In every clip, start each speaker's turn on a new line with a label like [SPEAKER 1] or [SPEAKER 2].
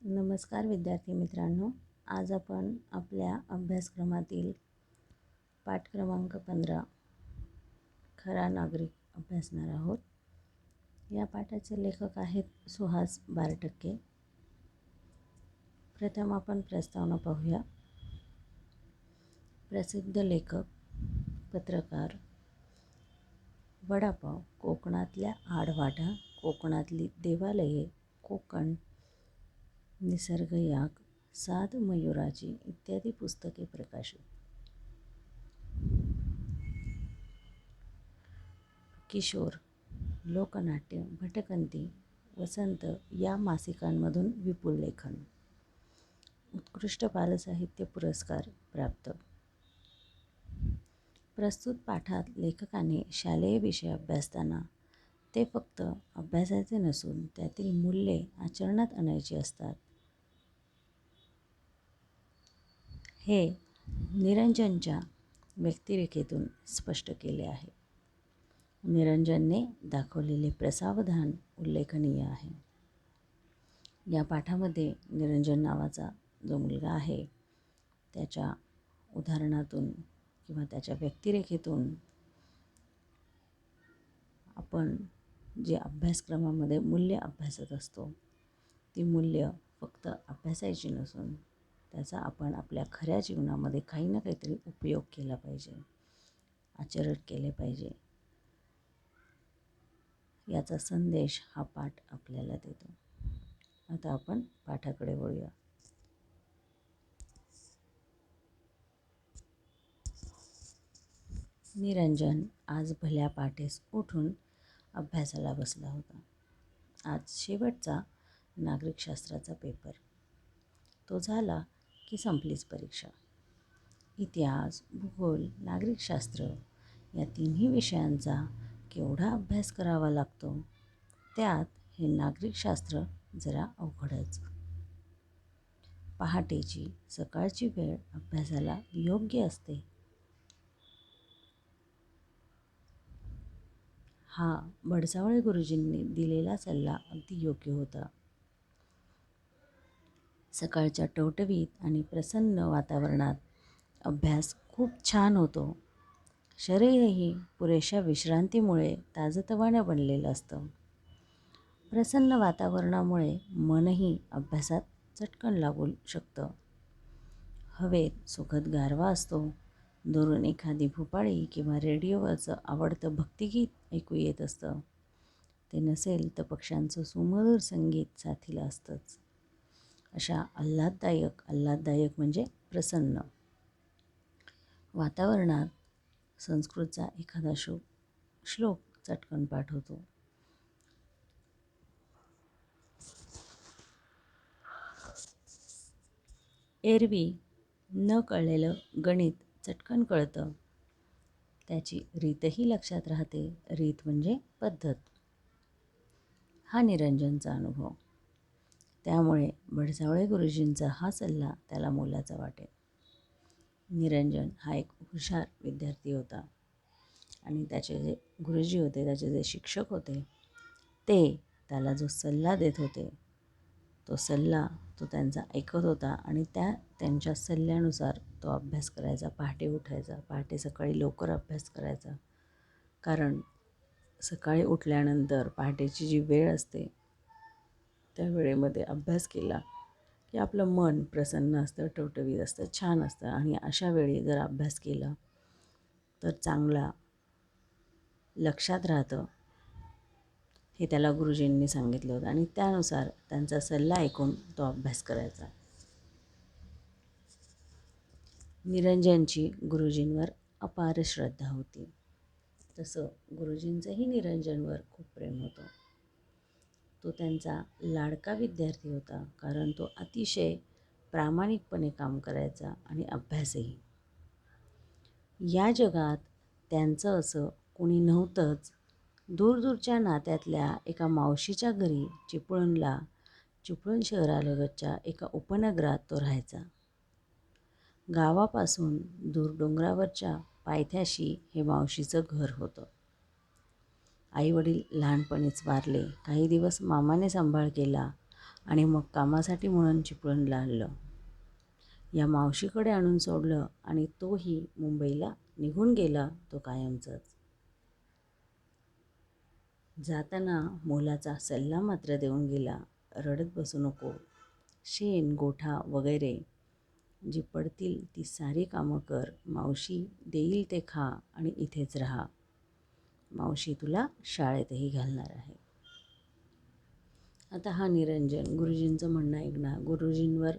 [SPEAKER 1] नमस्कार विद्यार्थी मित्रांनो, आज आपण आपल्या अभ्यासक्रमातील पाठ क्रमांक 15 खरा नागरिक अभ्यासणार आहोत. या पाठाचे लेखक आहेत सुहास बारटक्के. प्रथम आपण प्रस्तावना पाहूया. प्रसिद्ध लेखक, पत्रकार, वडापाव, कोकणातल्या आडवाटा, कोकणातली देवालये, कोकण, निसर्गयाग, सात मयुराची इत्यादी पुस्तके प्रकाशित. किशोर, लोकनाट्य, भटकंती, वसंत या मासिकांमधून विपुल लेखन. उत्कृष्ट बालसाहित्य पुरस्कार प्राप्त. प्रस्तुत पाठात लेखकाने शालेय विषय अभ्यासताना ते फक्त अभ्यासाचे नसून त्यातील मूल्ये आचरणात आणायची असतात, हे निरंजनच्या व्यक्तिरेखेतून स्पष्ट केले आहे. निरंजनने दाखवलेले प्रसावधान उल्लेखनीय आहे. या पाठामध्ये निरंजन नावाचा जो मुलगा आहे त्याच्या उदाहरणातून किंवा त्याच्या व्यक्तिरेखेतून आपण जे अभ्यासक्रमामध्ये मूल्य अभ्यासत असतो ती मूल्य फक्त अभ्यासायची नसून त्याचा आपण आपल्या खऱ्या जीवनामध्ये काही ना काहीतरी उपयोग केला पाहिजे, आचरण केले पाहिजे, याचा संदेश हा पाठ आपल्याला देतो. आता आपण पाठाकडे वळूया. निरंजन आज भल्या पाठेस उठून अभ्यासाला बसला होता. आज शेवटचा नागरिकशास्त्राचा पेपर. तो झाला की संपलीच परीक्षा. इतिहास, भूगोल, नागरिकशास्त्र या तिन्ही विषयांचा केवढा अभ्यास करावा लागतो. त्यात हे नागरिकशास्त्र जरा अवघडच. पहाटेची सकाळची वेळ अभ्यासाला योग्य असते. हा बडसावळे गुरुजींनी दिलेला सल्ला अगदी योग्य होता. सकाळच्या टवटवीत आणि प्रसन्न वातावरणात अभ्यास खूप छान होतो. शरीरही पुरेशा विश्रांतीमुळे ताजतवाने बनलेलं असतं. प्रसन्न वातावरणामुळे मनही अभ्यासात चटकन लागू शकतं. हवेत सुखद गारवा असतो. दुरून एखादी भुपाळी किंवा रेडिओवरचं आवडतं भक्तिगीत ऐकू येत असतं. ते नसेल तर पक्ष्यांचं सुमधुर संगीत साथीला असतंच. अशा आल्हाददायक म्हणजे प्रसन्न वातावरणात संस्कृतचा एखादा श्लोक चटकन पाठ होतो. एरवी न कळलेलं गणित चटकन कळतं. त्याची रीतही लक्षात राहते. रीत म्हणजे पद्धत. हा निरंजनचा अनुभव. त्यामुळे बडसावळे गुरुजींचा हा सल्ला त्याला मोलाचा वाटे. निरंजन हा एक हुशार विद्यार्थी होता आणि त्याचे जे गुरुजी होते, त्याचे जे शिक्षक होते, ते त्याला जो सल्ला देत होते तो सल्ला तो त्यांचा ऐकत होता आणि त्यांच्या सल्ल्यानुसार तो अभ्यास करायचा. पहाटे उठायचा, पहाटे सकाळी लवकर अभ्यास करायचा. कारण सकाळी उठल्यानंतर पहाटेची जी वेळ असते त्या वेळेमध्ये अभ्यास केला की आपलं मन प्रसन्न असतं, टवटवीत असतं, छान असतं आणि अशा वेळी जर अभ्यास केला तर चांगला लक्षात राहतं, हे त्याला गुरुजींनी सांगितलं होतं आणि त्यानुसार त्यांचा सल्ला ऐकून तो अभ्यास करायचा. निरंजनची गुरुजींवर अपार श्रद्धा होती. तसं गुरुजींचंही निरंजनवर खूप प्रेम होतं. तो त्यांचा लाडका विद्यार्थी होता कारण तो अतिशय प्रामाणिकपणे काम करायचा आणि अभ्यासही. या जगात त्यांचं असं कोणी नव्हतंच. दूरदूरच्या नात्यातल्या एका मावशीच्या घरी चिपळूण शहरालगतच्या एका उपनगरात तो राहायचा. गावापासून दूर डोंगरावरच्या पायथ्याशी हे मावशीचं घर होतं. आईवडील लहानपणीच वारले. काही दिवस मामाने सांभाळ केला आणि मग कामासाठी म्हणून चिपळूणला आणलं. या मावशीकडे आणून सोडलं आणि तोही मुंबईला निघून गेला तो कायमचाच. जाताना मोलाचा सल्ला मात्र देऊन गेला, रडत बसू नको. शेण गोठा वगैरे जी पडतील ती सारी कामं कर. मावशी देईल ते खा आणि इथेच राहा. मावशी तुला शाळेतही घालणार आहे. आता हा निरंजन गुरुजींचं म्हणणं ऐकणार, गुरुजींवर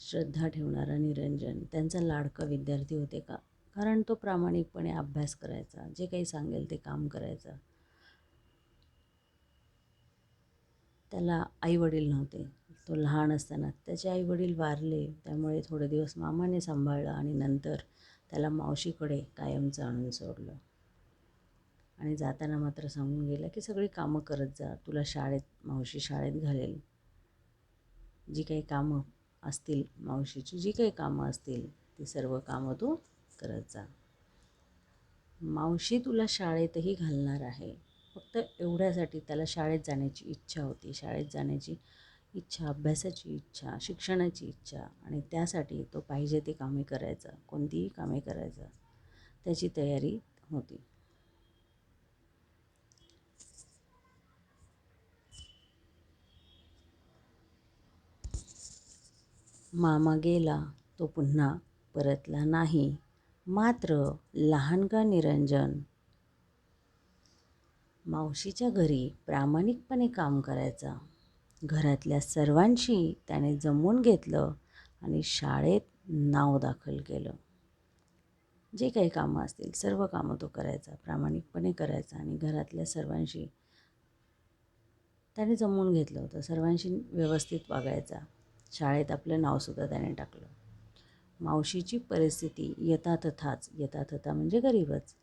[SPEAKER 1] श्रद्धा ठेवणारा निरंजन त्यांचा लाडका विद्यार्थी होते का? कारण तो प्रामाणिकपणे अभ्यास करायचा, जे काही सांगेल ते काम करायचा. त्याला आईवडील नव्हते. तो लहान असताना त्याचे आईवडील वारले, त्यामुळे थोडे दिवस मामाने सांभाळलं आणि नंतर त्याला मावशीकडे कायमचं आणून सोडलं. आणि जाताना मात्र सांगून गेला की सगळी कामं करत जा, तुला मावशी शाळेत घालेल. जी काही कामं असतील, मावशीची जी काही कामं असतील ती सर्व कामं तू करत जा. मावशी तुला शाळेतही घालणार आहे. फक्त एवढ्यासाठी त्याला शाळेत जाण्याची इच्छा होती. शाळेत जाण्याची इच्छा, अभ्यासाची इच्छा, शिक्षणाची इच्छा, आणि त्यासाठी तो पाहिजे ती कामे करायचा, कोणतीही कामे करायचा, त्याची तयारी होती. मामा गेला, तो पुन्हा परतला नाही. मात्र लहानगा निरंजन मावशीच्या घरी प्रामाणिकपणे काम करायचा. घरातल्या सर्वांशी त्याने जमवून घेतलं आणि शाळेत नाव दाखल केलं. जे काही कामं असतील सर्व कामं तो करायचा, प्रामाणिकपणे करायचा आणि घरातल्या सर्वांशी त्याने जमवून घेतलं होतं. सर्वांशी व्यवस्थित वागायचा. शाळेत आपलं नावसुद्धा त्याने टाकलं. मावशीची परिस्थिती यथातथा म्हणजे गरीबच,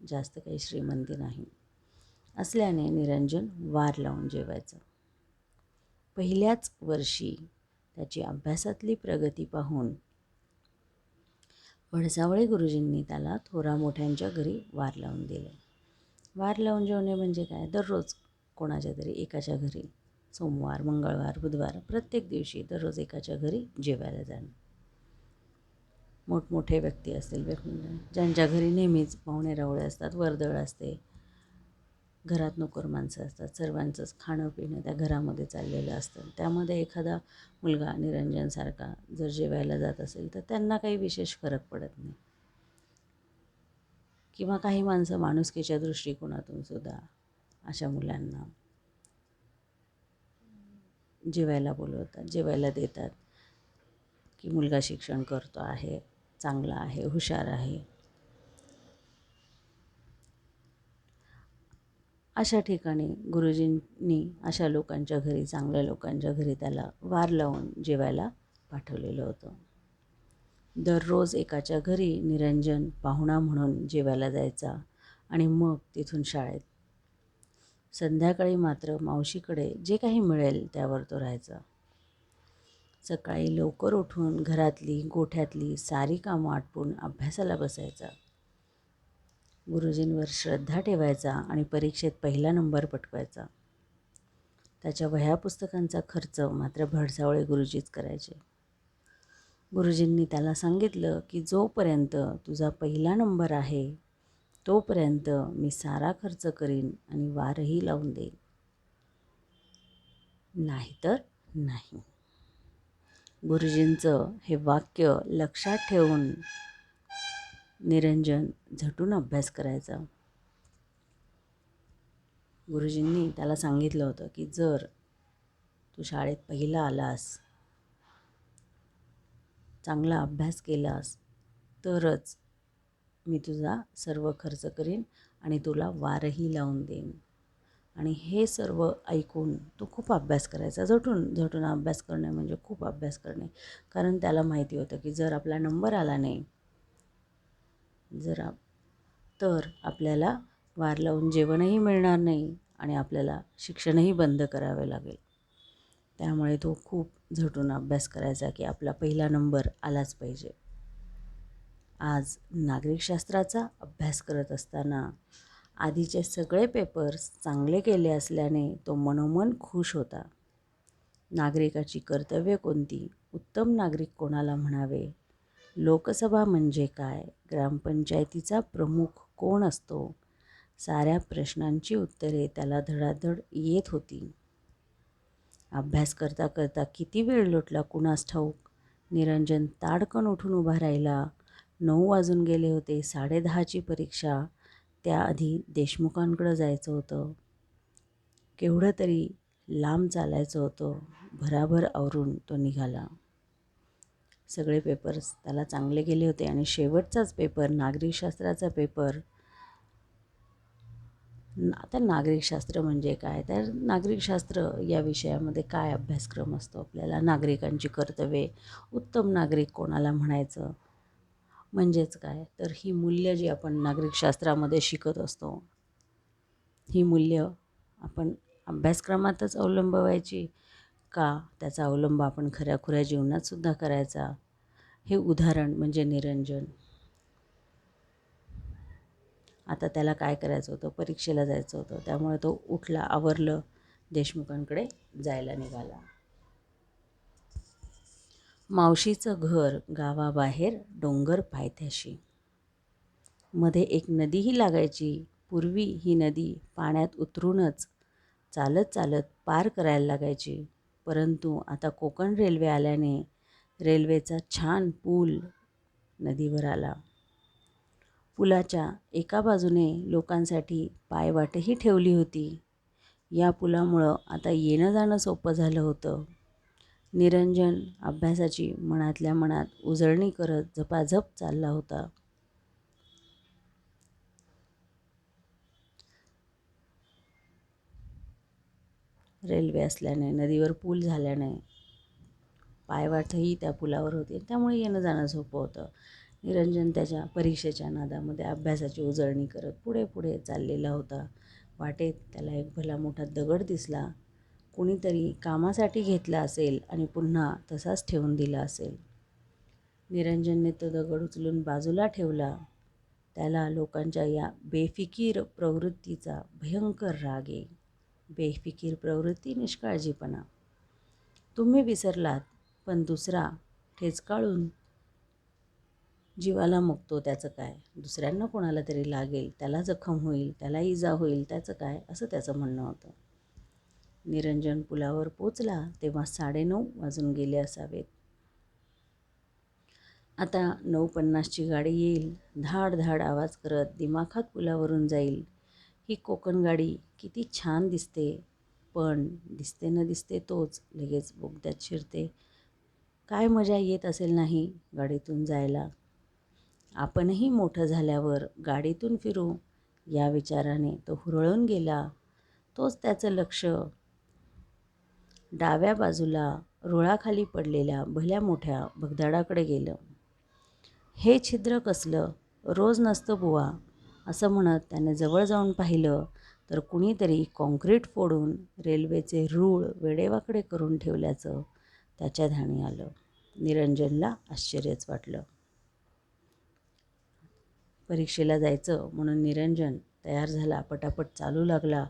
[SPEAKER 1] जास्त काही श्रीमंती नाही असल्याने निरंजन वार लावून जेवायचं. पहिल्याच वर्षी त्याची अभ्यासातली प्रगती पाहून भडसावळे गुरुजींनी त्याला थोरा मोठ्यांच्या घरी वार लावून दिले. वार लावून जेवणे म्हणजे काय? दररोज कोणाच्या तरी एकाच्या घरी, सोमवार, मंगळवार, बुधवार, प्रत्येक दिवशी दररोज एकाच्या घरी जेवायला जाणं. मोठमोठे व्यक्ती असतील, ज्यांच्या घरी नेहमीच पाहुणे रावळे असतात, वर्दळ असते, घरात नोकर माणसं असतात, सर्वांचंच खाणं पिणं त्या घरामध्ये चाललेलं असतं. त्यामध्ये एखादा मुलगा निरंजनसारखा जर जेवायला जात असेल तर त्यांना काही विशेष फरक पडत नाही. किंवा काही माणसं माणुसकीच्या दृष्टिकोनातून सुद्धा अशा मुलांना जेवायला बोलवतात, जेवायला देतात की मुलगा शिक्षण करतो आहे, चांगला आहे, हुशार आहे. अशा ठिकाणी गुरुजींनी अशा लोकांच्या घरी, चांगल्या लोकांच्या घरी त्याला वार लावून जेवायला पाठवलेलं होतं. दररोज एकाच्या घरी निरंजन पाहुणा म्हणून जेवायला जायचा आणि मग तिथून शाळेत. संध्याकाळी मात्र मावशीकडे जे काही मिळेल त्यावर तो राहायचा. सकाळी लवकर उठून घरातली, गोठ्यातली सारी कामं आटपून अभ्यासाला बसायचा. गुरुजींवर श्रद्धा ठेवायचा आणि परीक्षेत पहिला नंबर पटकायचा. त्याच्या वह्या पुस्तकांचा खर्च मात्र भडसावळे गुरुजीच करायचे. गुरुजींनी त्याला सांगितलं की जोपर्यंत तुझा पहिला नंबर आहे तोपर्यंत मी सारा खर्च करीन आणि वारही लावून देईन, नाहीतर नाही. गुरुजींचं हे वाक्य लक्षात ठेवून निरंजन झटून अभ्यास करायचा. गुरुजींनी त्याला सांगितलं होतं की जर तू शाळेत पहिला आलास, चांगला अभ्यास केलास तरच मी तुझा सर्व खर्च करीन आणि तुला वारही लावून देईन. आणि हे सर्व ऐकून तो खूप अभ्यास करायचा. झटून अभ्यास करणे म्हणजे खूप अभ्यास करणे. कारण त्याला माहिती होतं की जर आपला नंबर आला नाही तर आपल्याला वार लावून जेवणही मिळणार नाही आणि आपल्याला शिक्षणही बंद करावे लागेल. त्यामुळे तो खूप झटून अभ्यास करायचा की आपला पहिला नंबर आलाच पाहिजे. आज नागरिकशास्त्राचा अभ्यास करत असताना आधीचे सगळे पेपर्स चांगले केले असल्याने तो मनोमन खुश होता. नागरिकाची कर्तव्ये कोणती? उत्तम नागरिक कोणाला म्हणावे? लोकसभा म्हणजे काय? ग्रामपंचायतीचा प्रमुख कोण असतो? साऱ्या प्रश्नांची उत्तरे त्याला धडाधड येत होती. अभ्यास करता करता किती वेळ लोटला कुणास ठाऊक. निरंजन ताडकन उठून उभा राहिला. 9 वाजून गेले होते. 10:30ची परीक्षा. त्याआधी देशमुखांकडं जायचं होतं. केवढं तरी लांब चालायचं होतं. भराभर आवरून तो निघाला. सगळे पेपर्स त्याला चांगले गेले होते आणि शेवटचाच पेपर, नागरिकशास्त्राचा पेपर. आता नागरिकशास्त्र म्हणजे काय? तर नागरिकशास्त्र या विषयामध्ये काय अभ्यासक्रम असतो आपल्याला? नागरिकांची कर्तव्ये, उत्तम नागरिक कोणाला म्हणायचं म्हणजेच काय? तर ही मूल्य जी आपण नागरिकशास्त्रामध्ये शिकत असतो, ही मूल्य आपण अभ्यासक्रमातच अवलंबवायची का त्याचा अवलंब आपण खऱ्याखुऱ्या जीवनातसुद्धा करायचा? हे उदाहरण म्हणजे निरंजन. आता त्याला काय करायचं होतं? परीक्षेला जायचं होतं. त्यामुळे तो उठला, आवरलं, देशमुखांकडे जायला निघाला. मावशीचं घर गावाबाहेर डोंगर पायथ्याशी. मध्ये एक नदीही लागायची. पूर्वी ही नदी पाण्यात उतरूनच चालत चालत पार करायला लागायची. परंतु आता कोकण रेल्वे आल्याने रेल्वेचा छान पूल नदीवर आला. पुलाच्या एका बाजूने लोकांसाठी पायवाटही ठेवली होती. या पुलामुळं आता येणं जाणं सोपं झालं होतं. निरंजन अभ्यासाची मनातल्या मनात उजळणी करत झपाझप चालला होता. रेल्वे असल्याने, नदीवर पूल झाल्याने पायवाटही त्या पुलावर होती. त्यामुळे येणं जाणं सोपं होतं. निरंजन त्याच्या परीक्षेच्या नादामध्ये अभ्यासाची उजळणी करत पुढे पुढे चाललेला होता. वाटेत त्याला एक भला मोठा दगड दिसला. कुणीतरी कामासाठी घेतला असेल आणि पुन्हा तसाच ठेवून दिला असेल. निरंजनने तो दगड उचलून बाजूला ठेवला. त्याला लोकांच्या या बेफिकीर प्रवृत्तीचा भयंकर राग येई. बेफिकीर प्रवृत्ती, निष्काळजीपणा. तुम्ही विसरलात, पण दुसरा ठेचकाळून जीवाला मुकतो त्याचं काय? दुसऱ्यांना कोणाला तरी लागेल, त्याला जखम होईल, त्याला इजा होईल, त्याचं काय? असं त्याचं म्हणणं होतं. निरंजन पुलावर पोचला तेव्हा 9:30 वाजून गेले असावेत. आता 9:50ची गाडी येईल. धाड धाड आवाज करत दिमाखात पुलावरून जाईल. ही कोकण गाडी किती छान दिसते, पण दिसते न दिसते तोच लगेच बोगद्यात शिरते. काय मजा येत असेल नाही गाडीतून जायला. आपणही मोठं झाल्यावर गाडीतून फिरू या विचाराने तो हुरळून गेला. तोच त्याचं लक्ष डाव्या बाजूला रुळाखाली पडलेल्या भल्या मोठ्या भगदाडाकडे गेलं. हे छिद्र कसलं? रोज नसतं बुवा, असं म्हणत त्याने जवळ जाऊन पाहिलं तर कुणीतरी कॉन्क्रीट फोडून रेल्वेचे रूळ वेडेवाकडे करून ठेवल्याचं त्याच्या ध्यानी आलं. निरंजनला आश्चर्यच वाटलं. परीक्षेला जायचं म्हणून निरंजन तयार झाला, पटापट चालू लागला.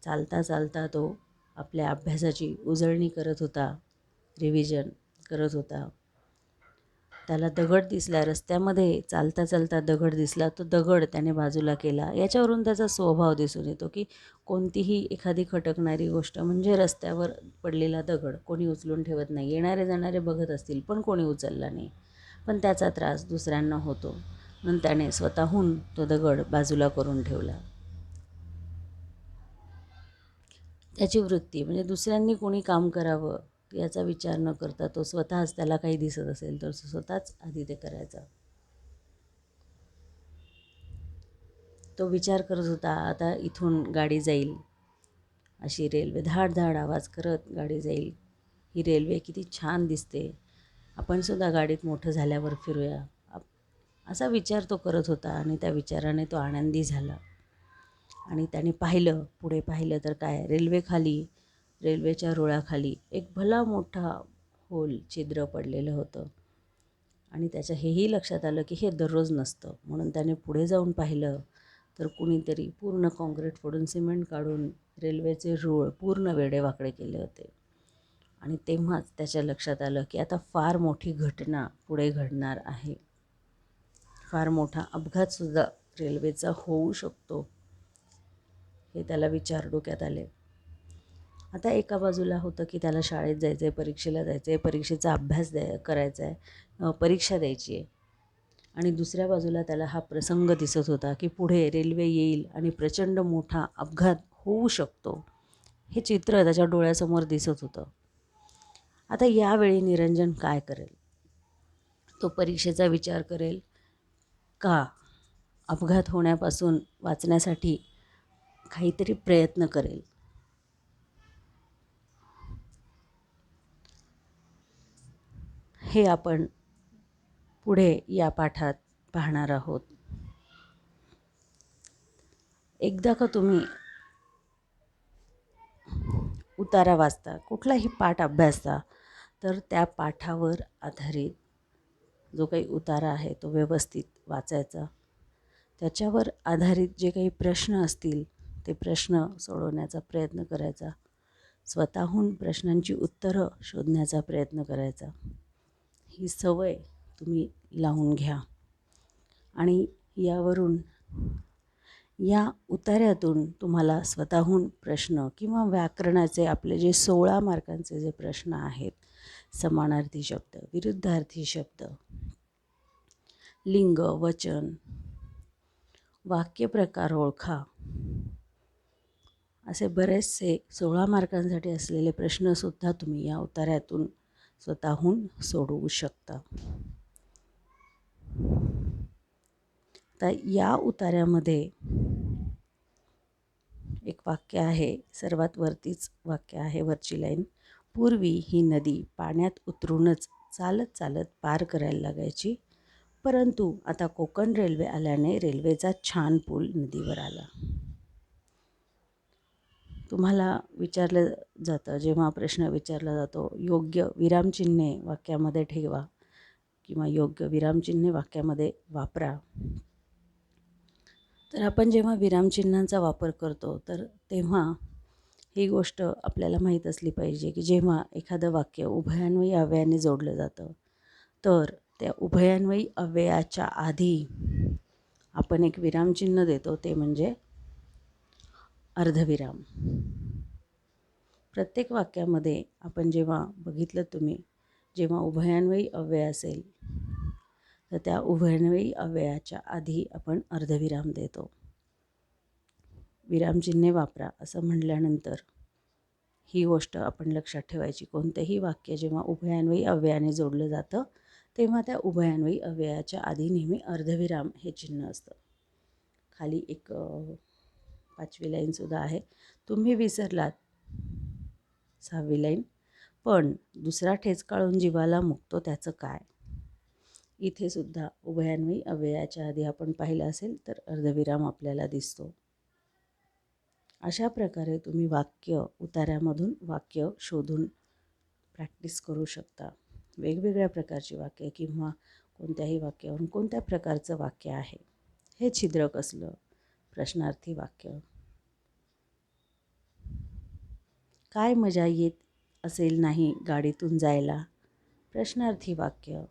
[SPEAKER 1] चालता चालता तो आपल्या अभ्यासाची उजळणी करत होता, रिव्हिजन करत होता. त्याला दगड दिसला रस्त्यामध्ये. चालता चालता दगड दिसला. तो दगड त्याने बाजूला केला. याच्यावरून त्याचा स्वभाव दिसून येतो की कोणतीही एखादी खटकणारी गोष्ट म्हणजे रस्त्यावर पडलेला दगड कोणी उचलून ठेवत नाही. येणारे जाणारे बघत असतील पण कोणी उचलला नाही. पण त्याचा त्रास दुसऱ्यांना होतो म्हणून त्याने स्वतःहून तो दगड बाजूला करून ठेवला. त्याची वृत्ती म्हणजे दुसऱ्यांनी कोणी काम करावं याचा विचार न करता तो स्वतःच, त्याला काही दिसत असेल तर स्वतःच आधी ते करायचा. तो विचार करत होता, आता इथून गाडी जाईल, अशी रेल्वे धाड धाड आवाज करत गाडी जाईल. ही रेल्वे किती छान दिसते, आपण सुद्धा गाडीत मोठं झाल्यावर फिरूया, असा विचार तो करत होता. आणि त्या विचाराने तो आनंदी झाला. आणि त्याने पाहिलं, पुढे पाहिलं तर काय, रेल्वेच्या रुळाखाली एक भला मोठा होल, छिद्र पडलेलं होतं. आणि त्याच्या हेही लक्षात आलं की हे दररोज नसतं. म्हणून त्याने पुढे जाऊन पाहिलं तर कुणीतरी पूर्ण कॉन्क्रीट फोडून सिमेंट काढून रेल्वेचे रूळ पूर्ण वेडेवाकडे केले होते. आणि तेव्हाच त्याच्या लक्षात आलं की आता फार मोठी घटना पुढे घडणार आहे. फार मोठा अपघातसुद्धा रेल्वेचा होऊ शकतो, हे त्याला विचार डोक्यात आले. आता एका बाजूला होतं की त्याला शाळेत जायचं आहे, परीक्षेला जायचं आहे, परीक्षेचा अभ्यास करायचा आहे, परीक्षा द्यायची आहे. आणि दुसऱ्या बाजूला त्याला हा प्रसंग दिसत होता की पुढे रेल्वे येईल आणि प्रचंड मोठा अपघात होऊ शकतो. हे चित्र त्याच्या डोळ्यासमोर दिसत होतं. आता यावेळी निरंजन काय करेल? तो परीक्षेचा विचार करेल का अपघात होण्यापासून वाचण्यासाठी काहीतरी प्रयत्न करेल? हे आपण पुढे या पाठात पाहणार आहोत. एकदा का तुम्ही उतारा वाचता, कुठलाही पाठ अभ्यासता, तर त्या पाठावर आधारित जो काही उतारा आहे तो व्यवस्थित वाचायचा. त्याच्यावर आधारित जे काही प्रश्न असतील ते प्रश्न सोडवण्याचा प्रयत्न करायचा. स्वतःहून प्रश्नांची उत्तरं शोधण्याचा प्रयत्न करायचा. ही सवय तुम्ही लावून घ्या आणि यावरून या उतार्यातून तुम्हाला स्वतःहून प्रश्न किंवा व्याकरणाचे आपले जे 16 मार्कांचे जे प्रश्न आहेत, समानार्थी शब्द, विरुद्धार्थी शब्द, लिंग, वचन, वाक्यप्रकार ओळखा, असे बरेचसे 16 मार्कांसाठी असलेले प्रश्नसुद्धा तुम्ही या उतार्यातून स्वतःहून सोडवू शकता. तर या उतार्यामध्ये एक वाक्य आहे, सर्वात वरतीच वाक्य आहे, वरची लाईन. पूर्वी ही नदी पाण्यात उतरूनच चालत चालत पार करायला लागायची, परंतु आता कोकण रेल्वे आल्याने रेल्वेचा छान पूल नदीवर आला. तुम्हाला विचारलं जातं, जेव्हा प्रश्न विचारला जातो, योग्य विरामचिन्हे वाक्यामध्ये ठेवा किंवा योग्य विरामचिन्हे वाक्यामध्ये वापरा. तर आपण जेव्हा विरामचिन्हांचा वापर करतो तर तेव्हा ही गोष्ट आपल्याला माहीत असली पाहिजे की जेव्हा एखादं वाक्य उभयान्वयी अव्ययाने जोडलं जातं तर त्या उभयान्वयी अव्ययाच्या आधी आपण एक विरामचिन्ह देतो, ते म्हणजे अर्धविराम. प्रत्येक वाक्यामध्ये आपण जेव्हा बघितलं तुम्ही, जेव्हा उभयान्वयी अव्यय असेल तर त्या उभयान्वयी अव्ययाच्या आधी आपण अर्धविराम देतो. विरामचिन्हे वापरा असं म्हटल्यानंतर ही गोष्ट आपण लक्षात ठेवायची. कोणतंही वाक्य जेव्हा उभयान्वयी अव्ययाने जोडलं जातं तेव्हा त्या उभयान्वयी अव्ययाच्या आधी नेहमी अर्धविराम हे चिन्ह असतं. खाली एक 5वी लाईनसुद्धा आहे. तुम्ही विसरलात 6वी लाईन. पण दुसरा ठेच काढून जीवाला मुकतो त्याचं काय? इथे सुद्धा उभयान्वयी अव्ययाच्या आधी आपण पाहिलं असेल तर अर्धविराम आपल्याला दिसतो. अशा प्रकारे तुम्ही वाक्य उतार्यामधून वाक्य शोधून प्रॅक्टिस करू शकता. वेगवेगळ्या प्रकारची वाक्य किंवा कोणत्याही वाक्यावरून कोणत्या प्रकारचं वाक्य आहे, हे छिद्र कसलं, प्रश्नार्थी वाक्य, काय मजा येत असेल नाही गाडीतून जायला, प्रश्नार्थी वाक्य,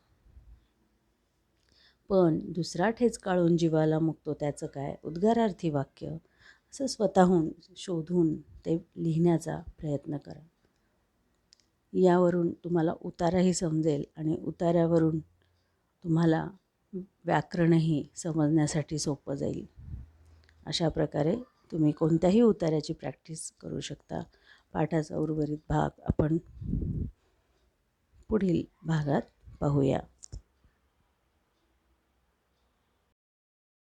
[SPEAKER 1] पण दुसरा ठेच काढून जीवाला मुकतो त्याचं काय, उद्गारार्थी वाक्य. असं स्वतःहून शोधून ते लिहिण्याचा प्रयत्न करा. यावरून तुम्हाला उताराही समजेल आणि उतार्यावरून तुम्हाला व्याकरणही समजण्यासाठी सोपं जाईल. अशा प्रकारे तुम्ही कोणत्याही उतार्याची प्रॅक्टिस करू शकता. पाठाचा उर्वरित भाग आपण पुढील भागात पाहूया.